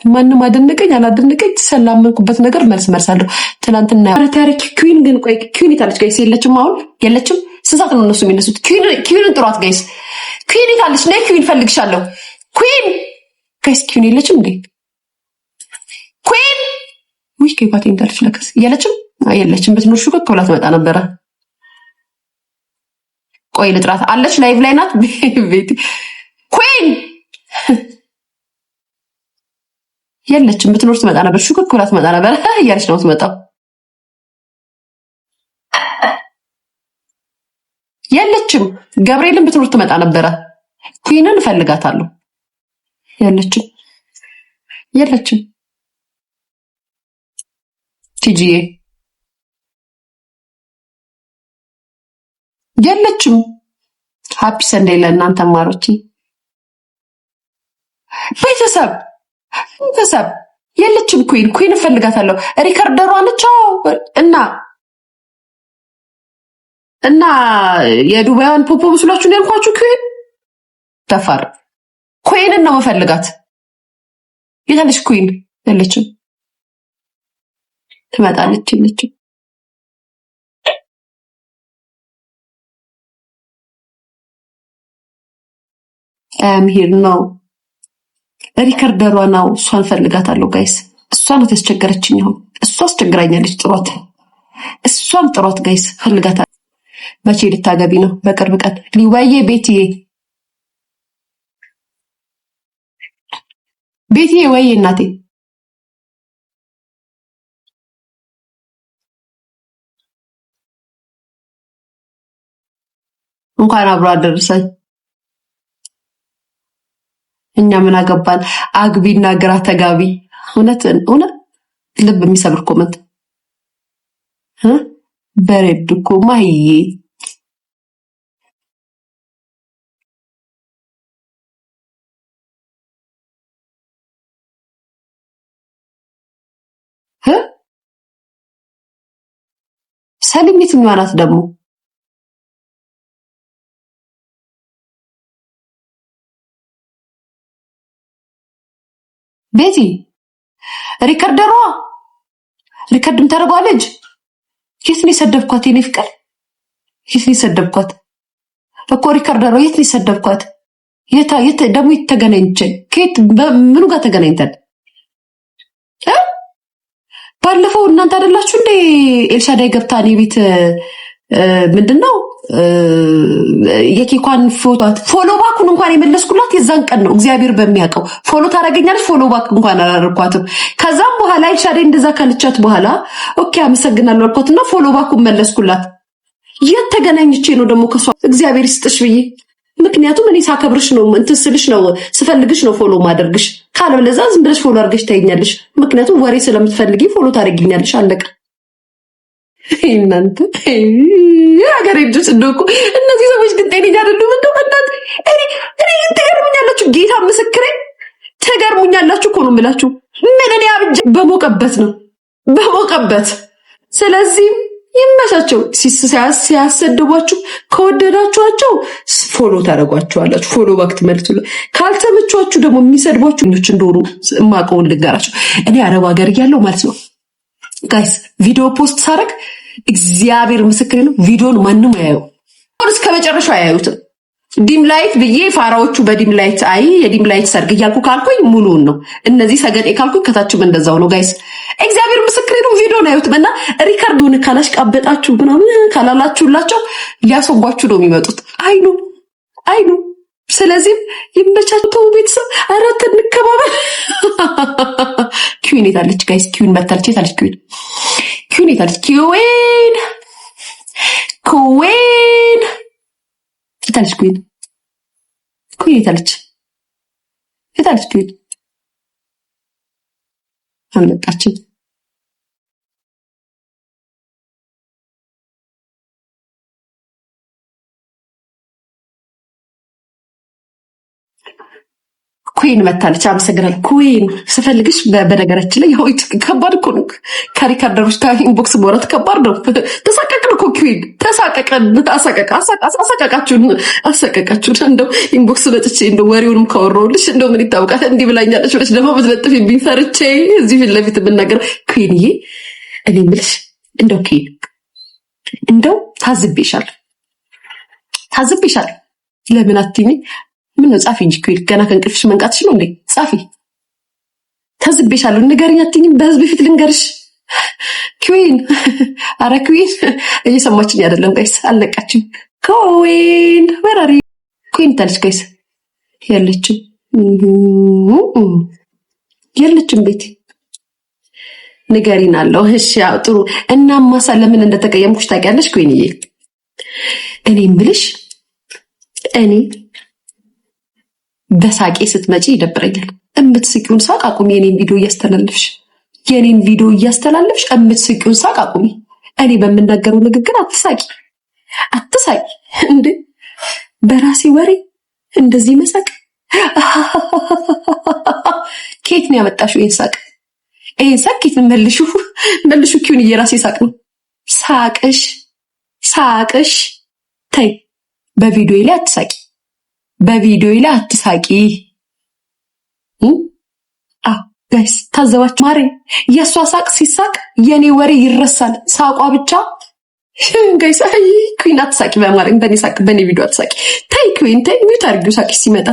ማንም አደነቀኝ አላደነቀኝ ተሰላምኩበት ነገር መልሳለሁ። ትናንትና ታሪክ ኩዊን ግን ቆይ ኩዊን ይታለች ጋይስ የለችም። አሁን የለችም። ስሳት ነው እነሱ የሚነሱት። ኩዊንን ጥሯት ጋይስ። ኩዊን ይታለች ነይ ኩዊን ፈልግሻለሁ። ኩዊን ጋይስ ኩዊን የለችም እንዴ? ኩዊን ወይ ከይባቴ እንዳለች ለከስ የለችም። የለችም። በትኖር ሹክ ብላ ትመጣ ነበረ። ቆይ ልጥራት። አለች ላይቭ ላይ ናት ቤቲ ኩዊን የለችም። ብትኖር ትመጣ ነበር። ሹክክ ብላ ትመጣ ነበር እያለች ነው ትመጣው። የለችም። ገብርኤልን ብትኖር ትመጣ ነበረ። ኩዊንን እፈልጋታለሁ። የለችም። የለችም። ቲጂዬ የለችም። ሃፒ ሰንዴይ ለእናንተ ማሮች። ቤተሰብ የለችም። ኩዊን እፈልጋታለሁ። ሪከርደሯ ነች እና የዱባይዋን ፖፖ መስሏችሁ ነው ያልኳችሁ። ኩዊን ተፋር ኩዊንን ነው መፈልጋት። የታለች ኩዊን? የለችም። ትመጣለች። የለችም። ሂር ነው ሪከርደሯ ነው። እሷን ፈልጋታለሁ ጋይስ። እሷን ተስቸገረችኝ። አሁን እሷ አስቸግራኛለች። ጥሯት፣ እሷን ጥሯት ጋይስ። ፈልጋታለሁ። መቼ ልታገቢ ነው? በቅርብ ቀን ሊወዬ ቤትዬ ወይ እናቴ እንኳን አብሮ አደረሰን። እኛ ምን አገባን? አግቢና ግራ ተጋቢ። እውነት ልብ የሚሰብር ኮመንት በሬድ እኮ ማይዬ ሰሊሚት የሚሆናት ደግሞ ቤቲ ሪከርደሯ ሪከርድም ታደርገዋለች። የት ነው የሰደብኳት? የኔ ፍቅር የት ነው የሰደብኳት እኮ ሪከርደሯ። የት ነው የሰደብኳት? የት ደግሞ ተገናኝተን ከየት ምኑ ጋር ተገናኝተን? ባለፈው እናንተ አይደላችሁ እንዴ ኤልሻዳይ ገብታ እኔ ቤት ምንድነው የኬኳን ፎሎ ባኩን እንኳን የመለስኩላት የዛን ቀን ነው። እግዚአብሔር በሚያውቀው ፎሎ ታደርገኛለች። ፎሎ ባክ እንኳን አላደረኳትም። ከዛም በኋላ ኤልሻዳይ እንደዛ ካልቻት በኋላ ኦኬ አመሰግናለሁ አልኳትና ፎሎ ባኩን መለስኩላት። የት ተገናኝቼ ነው ደግሞ ከሷ? እግዚአብሔር ይስጥሽ ብዬ። ምክንያቱም እኔ ሳከብርሽ ነው እንትን ስልሽ ነው ስፈልግሽ ነው ፎሎ ማደርግሽ። ካለበለዛ ዝም ብለሽ ፎሎ አድርገሽ ታይኛለሽ። ምክንያቱም ወሬ ስለምትፈልጊ ፎሎ ታደርጊኛለሽ። አለቀ። እናንተ ሀገር ልጆች እንደው እኮ እነዚህ ሰዎች ግን ጤነኛ አይደሉም። እንደው እናንተ እኔ ትገርሙኛላችሁ። ጌታ ምስክሬ ትገርሙኛላችሁ እኮ ነው የምላችሁ። ምን እኔ አብጃ በሞቀበት ነው በሞቀበት። ስለዚህ ይመቻቸው። ሲያሰድቧችሁ ከወደዳችኋቸው ፎሎ ታደርጓቸዋላችሁ። ፎሎ ባክ ትመልሱላ። ካልተመቿችሁ ደግሞ የሚሰድቧችሁ እንደሆኑ የማውቀውን ልንገራችሁ። እኔ አረብ ሀገር እያለሁ ማለት ነው ጋይስ ቪዲዮ ፖስት ሳደርግ እግዚአብሔር ምስክሬ ነው ቪዲዮን ማንም አያዩ እስከ መጨረሻው አያዩትም። ዲም ላይት ብዬ ፋራዎቹ በዲም ላይት የዲም ላይት ሰርግ እያልኩ ካልኩኝ ሙሉውን ነው። እነዚህ ሰገጤ ካልኩኝ ከታችም እንደዛው ነው ጋይስ። እግዚአብሔር ምስክሬ ነው ቪዲዮን አያዩትም። እና ሪካርዶን ካላሽቃበጣችሁ ምናምን ካላላችሁላቸው ሊያስወጓችሁ ነው የሚመጡት። አይኑ ስለዚህ ይመቻቸው ቤተሰብ። አራት እንከባበል። ኪዊን የታለች ጋይስ? ኪዊን መታለች። የታለች ኪዊን የታለች? ኪዊን የታለች? ኪዊን የታለች? ኪዊን አልመጣችም። ኩዊን መታለች። አመሰግናለሁ ኩዊን። ስፈልግሽ በነገራችን ላይ ያው ከባድ እኮ ነው። ከሪካርደሮች ጋር ኢንቦክስ ማውራት ከባድ ነው። ተሳቀቅን እኮ ኩዊን፣ ተሳቀቀን። አሳቀቃችሁን። እንደው ኢንቦክስ መጥቼ እንደው ወሬውንም ካወራሁልሽ እንደው ምን ይታወቃል እንዲህ ብላኛለች ብለሽ ደግሞ ብትለጥፊብኝ ፈርቼ እዚህ ፊት ለፊት የምናገረው ኩዊንዬ፣ እኔ የምልሽ እንደው ኩዊን እንደው ታዝቤሻለሁ። ለምን አትይኝ? ምን ነው ጻፊ እንጂ ኩዊን፣ ገና ከእንቅልፍሽ መንቃትሽ ነው እንዴ? ጻፊ። ታዝቤሻለሁ። ንገሪኝ አትይኝም? በህዝብ ፊት ልንገርሽ ኩዊን። አረ ኩዊን እየሰማችኝ አይደለም ጋይስ፣ አልነቃችም። ኩዊን ወራሪ ኩዊን ታለች ጋይስ። የለችም ቤት ንገሪን አለው። እሺ ያው ጥሩ። እናማሳ ለምን እንደተቀየምኩሽ ታውቂያለሽ ኩዊንዬ? እኔ እምልሽ እኔ በሳቄ ስትመጪ ይደብረኛል። እምትስቂውን ሳቅ አቁሚ። የኔን ቪዲዮ እያስተላለፍሽ እምትስቂውን ሳቅ አቁሚ። እኔ በምናገረው ንግግር አትሳቂ እንዴ! በራሴ ወሬ እንደዚህ መሳቅ ኬት ነው ያመጣሽው? ይሄን ሳቅ ኬት መልሹ ኪውን የራሴ ሳቅ ነው። ሳቅሽ ተይ። በቪዲዮ ላይ አትሳቂ። ጋይስ ታዘባችሁ? ማሬ የእሷ ሳቅ ሲሳቅ የኔ ወሬ ይረሳል። ሳቋ ብቻ ጋይስ። አይ ኩዊን አትሳቂ፣ በማርያም በኔ ሳቅ በኔ ቪዲዮ አትሳቂ። ተይ ኩዊን ተይ። ሚውት አድርጊው ሳቂ ሲመጣ።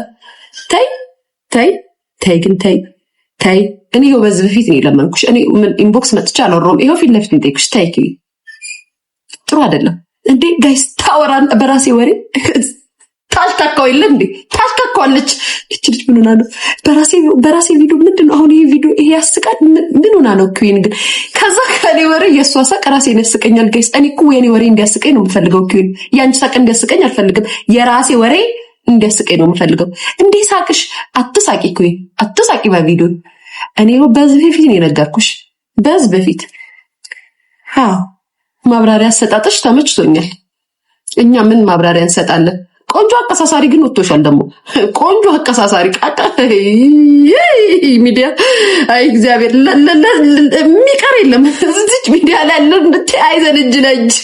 ተይ ግን ተይ። እኔ ይኸው በዚህ በፊት ነው የለመንኩሽ። እኔ ምን ኢንቦክስ መጥቻ አልወራሁም። ይኸው ፊት ለፊት እንጠይቅሽ። ተይ ኩዊን ጥሩ አይደለም እንዴ ጋይስ። ታወራን በራሴ ወሬ ታሽካካው የለ እንዴ? ታሽካካዋለች እቺ ልጅ። ምን ሆና ነው? በራሴ ቪዲዮ ምንድነው አሁን? ይሄ ቪዲዮ ይሄ ያስቃል። ምን ሆና ነው ኩዊን? ግን ከዛ ከኔ ወሬ የሷ ሳቅ ራሴን ያስቀኛል ጋይስ። እኔ እኮ የኔ ወሬ እንዲያስቀኝ ነው የምፈልገው ኩዊን። ያንቺ ሳቅ እንዲያስቀኝ አልፈልግም። የራሴ ወሬ እንዲያስቀኝ ነው የምፈልገው። እንዴ ሳቅሽ አትሳቂ ኩዊን፣ አትሳቂ በቪዲዮ። እኔ በዚህ በፊት ነው የነገርኩሽ። በዚህ በፊት ማብራሪያ አሰጣጥሽ ተመችቶኛል። እኛ ምን ማብራሪያ እንሰጣለን? ቆንጆ አቀሳሳሪ ግን ወጥቶሻል። ደግሞ ቆንጆ አቀሳሳሪ ሚዲያ። አይ እግዚአብሔር የሚቀር የለም እዚች ሚዲያ ላይ ያለን ተያይዘን እጅ ለእጅ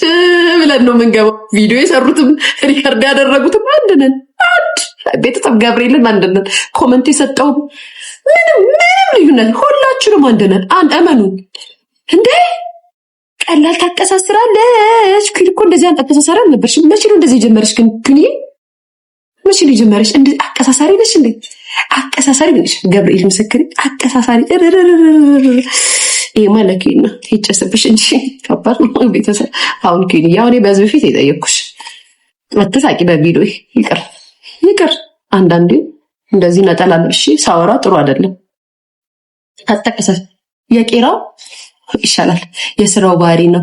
ብለን ነው የምንገባው። ቪዲዮ የሰሩትም ሪከርድ ያደረጉትም አንድ ነን። ቤተሰብ ገብርኤልን አንድ ነን። ኮመንት የሰጠውም ምንም ልዩነት፣ ሁላችንም አንድ ነን። እመኑ እንዴ። ቀላል ታቀሳስራለች። ኩዊን እኮ እንደዚህ አቀሳሳሪ አልነበርሽም። መቼ ነው እንደዚህ የጀመረሽ ግን ኩዊን? መቼ ነው የጀመረሽ? እንደ አቀሳሳሪ ነሽ እንዴ? አቀሳሳሪ ነሽ። ገብርኤል ምስክሬ አቀሳሳሪ። ይሄ ማለት ኩዊን ነው። ይጨስብሽ እንጂ ከባድ ነው ቤተሰብ። አሁን ኩዊን ያው እኔ በዚህ በፊት የጠየኩሽ አትሳቂ በቪዲዮ ይቅር። አንዳንዴ እንደዚህ ነጠላ ልብሽ ሳወራ ጥሩ አይደለም። አትቀሰስ። የቄራው ይሻላል። የስራው ባህሪ ነው።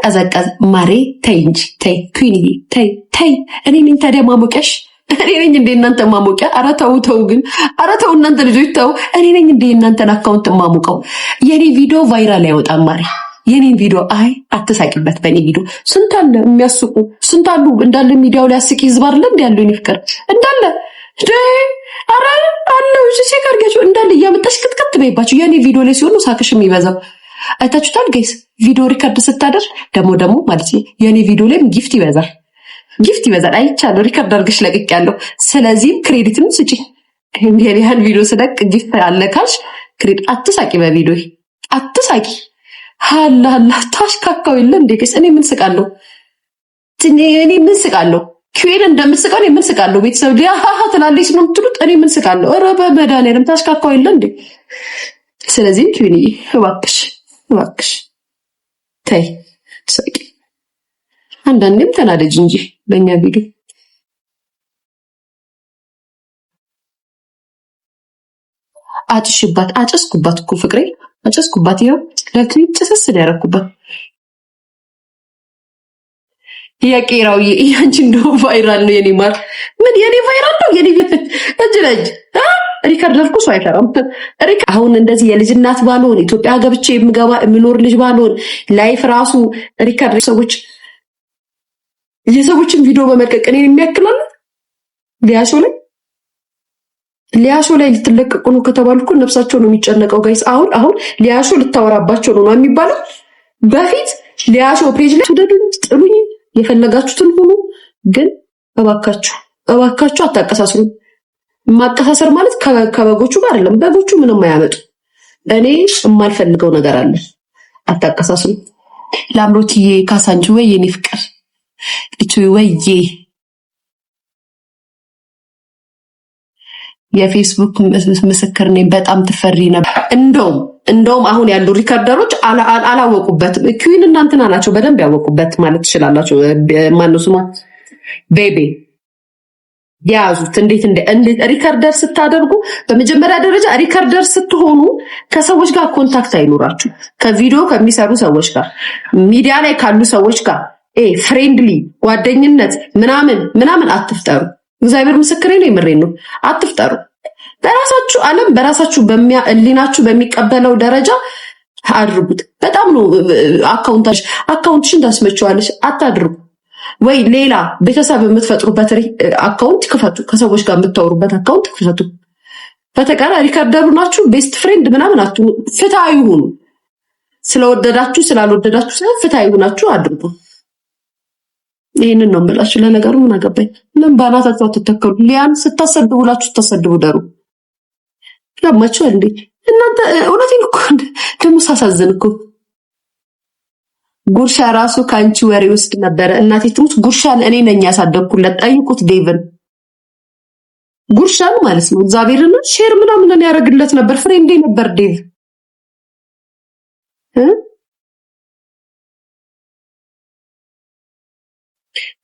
ቀዘቀዝ ማሬ። ተይ እንጂ ተይ ኩዊንዬ ተይ። እኔ ነኝ ታዲያ ማሞቂያሽ? እኔ ነኝ እንደ እናንተ ማሞቂያ? ኧረ ተው ግን፣ ኧረ ተው እናንተ ልጆች ተው። እኔ ነኝ እንደ እናንተን አካውንት ማሞቀው? የኔ ቪዲዮ ቫይራል አይወጣም ማሬ። የኔን ቪዲዮ አትሳቂበት። በእኔ ቪዲዮ ስንት አለ የሚያስቁ፣ ስንት አሉ እንዳለ ሚዲያው ላይ አስቂ ህዝብ አይደለ እንደ ያለው እኔ ፍቅር እንዳለ ኧረ አለው ቼክ አድርጋችሁ እንዳለ እያመጣሽ ክትከት በይባችሁ። የኔ ቪዲዮ ላይ ሲሆኑ ሳቅሽ የሚበዛው አይታችሁታል ጋይስ። ቪዲዮ ሪከርድ ስታደር ደግሞ ማለት የኔ ቪዲዮ ላይም ጊፍት ይበዛል። አይቻለሁ። ሪከርድ አድርገሽ ለቅቅ ያለው። ስለዚህም ክሬዲትም ስጪ። እንዴ ያን ቪዲዮ ስለቅ ጊፍት አለ ካልሽ ክሬዲት አትሳቂ። በቪዲዮ አትሳቂ። ሃላ ታሽካካው የለ እንዴ ጋይስ። እኔ ምን ስቃለሁ? ኩዊን እንደምትስቀው እኔ ምን ስቃለሁ? ቤተሰብ ዲያሃ ትላለች ነው የምትሉት። እኔ ምን ስቃለሁ? ኧረ በመድኃኒዓለም ታሽካካው የለ እንዴ። ስለዚህ ኩዊንዬ እባክሽ ተይ ሳቂ። አንዳንዴም ተናደጅ እንጂ በእኛ ቪዲዮ። አጨስኩባት እኮ ፍቅሬ፣ አጨስኩባት። ይኸው ለኩዊን ጭስስ ነው ያደረኩባት። የቄራው ያንቺ እንደው ቫይራል ነው የኔ ማር። ምን የኔ ቫይራል ነው? የኔ እጅ ለእጅ ሪከርድ አልኩ። ሰው አይፈራም። አሁን እንደዚህ የልጅ እናት ባልሆን ኢትዮጵያ ገብቼ የምኖር ልጅ ባልሆን ላይፍ ራሱ ሪከርድ የሰዎችን ቪዲዮ በመልቀቅ እኔን የሚያክላል ሊያሾ ላይ ሊያሾ ላይ ልትለቀቁ ነው ከተባሉ እኮ ነፍሳቸው ነው የሚጨነቀው ጋይስ። አሁን ሊያሾ ልታወራባቸው ነው የሚባለው። በፊት ሊያሾ ፔጅ ላይ ወደዱኝ፣ ጥሩኝ፣ የፈለጋችሁትን ሁኑ፣ ግን እባካችሁ አታቀሳስሩ። ማቀሳሰር ማለት ከበጎቹ ጋር አይደለም። በጎቹ ምንም አያመጡ። እኔ የማልፈልገው ነገር አለ። አታቀሳስሩ። ላምሮትዬ ካሳንቺ ወይ የኔ ፍቅር እቱ ወይዬ የፌስቡክ ምስክር ነኝ። በጣም ትፈሪ ነበር። እንደውም አሁን ያሉ ሪከርደሮች አላወቁበትም። ኪዊን እናንተና ናቸው በደንብ ያወቁበት ማለት ትችላላችሁ። ማነው ስሟ ቤቤ ያዙት። እንዴት ሪከርደር ስታደርጉ በመጀመሪያ ደረጃ ሪከርደር ስትሆኑ ከሰዎች ጋር ኮንታክት አይኖራችሁ። ከቪዲዮ ከሚሰሩ ሰዎች ጋር፣ ሚዲያ ላይ ካሉ ሰዎች ጋር ፍሬንድሊ ጓደኝነት ምናምን አትፍጠሩ። እግዚአብሔር ምስክሬ ነው፣ የምሬን ነው። አትፍጠሩ። በራሳችሁ ዓለም በራሳችሁ ህሊናችሁ በሚቀበለው ደረጃ አድርጉት። በጣም ነው አካውንትሽን ታስመቸዋለሽ። አታድርጉ። ወይ ሌላ ቤተሰብ የምትፈጥሩበት አካውንት ክፈቱ። ከሰዎች ጋር የምታወሩበት አካውንት ክፈቱ። በተቀራ ሪከርደሩ ናችሁ ቤስት ፍሬንድ ምናምን አትሁኑ። ፍትሃዊ ሁኑ። ስለወደዳችሁ ስላልወደዳችሁ ሳይሆን ፍትሃዊ ሁናችሁ አድርጉ። ይሄንን ነው የምላችሁ። ለነገሩ ምን አገባኝ? ምን ባናታችሁ አትተከሉ። ሊያን ስታሰድቡላችሁ ስታሰድቡ ደሩ ያማችሁ እንዴ እናንተ። እውነቴን እኮ ደግሞ ሳሳዝን እኮ ጉርሻ ራሱ ካንቺ ወሬ ውስጥ ነበረ። እናቴ ትሙት ጉርሻን እኔ ነኝ ያሳደግኩለት። ጠይቁት ዴቭን። ጉርሻን ማለት ነው እግዚአብሔርን ሼር ምናምን ያደርግለት ነበር። ፍሬንዴ ነበር ዴቭ።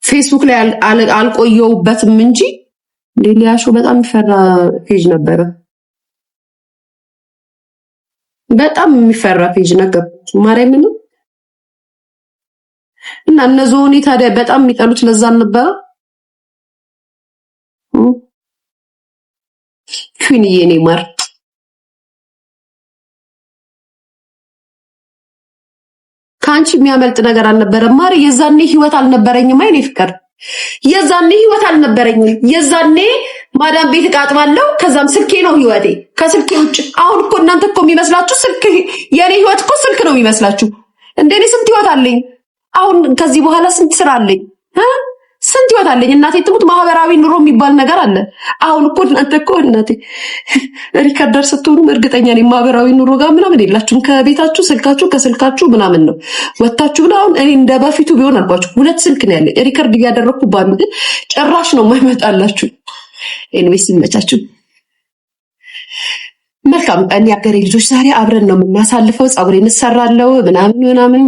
ፌስቡክ ላይ አልቆየውበትም እንጂ ሊያሾ በጣም የሚፈራ ፔጅ ነበረ። በጣም የሚፈራ ፔጅ ነገር ማርያምን። እና እነዞኒ ታዲያ በጣም የሚጠሉት ለዛ ነበረ። ኩኒዬኔ ማር ካንቺ የሚያመልጥ ነገር አልነበረም ማር። የዛኔ ህይወት አልነበረኝም። አይኔ ፍቅር የዛኔ ህይወት አልነበረኝም። የዛኔ ማዳም ቤት እቃጥባለሁ፣ ከዛም ስልኬ ነው ህይወቴ። ከስልኬ ውጭ አሁን እኮ እናንተ እኮ የሚመስላችሁ ስልክ የኔ ህይወት እኮ ስልክ ነው የሚመስላችሁ። እንደኔ ስንት ህይወት አለኝ። አሁን ከዚህ በኋላ ስንት ስራ አለኝ። ስንት ህይወት አለኝ። እናቴ ትሙት ማህበራዊ ኑሮ የሚባል ነገር አለ። አሁን እኮ እናንተ እኮ እናቴ ሪከርደር ስትሆኑ እርግጠኛ ነኝ ማህበራዊ ኑሮ ጋር ምናምን የላችሁም። ከቤታችሁ ስልካችሁ ከስልካችሁ ምናምን ነው ወጣችሁ። ግን አሁን እኔ እንደበፊቱ ቢሆን አልኳችሁ 2 ስልክ ነው ያለኝ። ሪከርድ እያደረኩ ባሉ ግን ጭራሽ ነው የማይመጣላችሁ። ኤኒዌይስ ይመቻችሁ። መልካም ቀን የአገሬ ልጆች። ዛሬ አብረን ነው የምናሳልፈው። ፀጉሬን እሰራለሁ ምናምን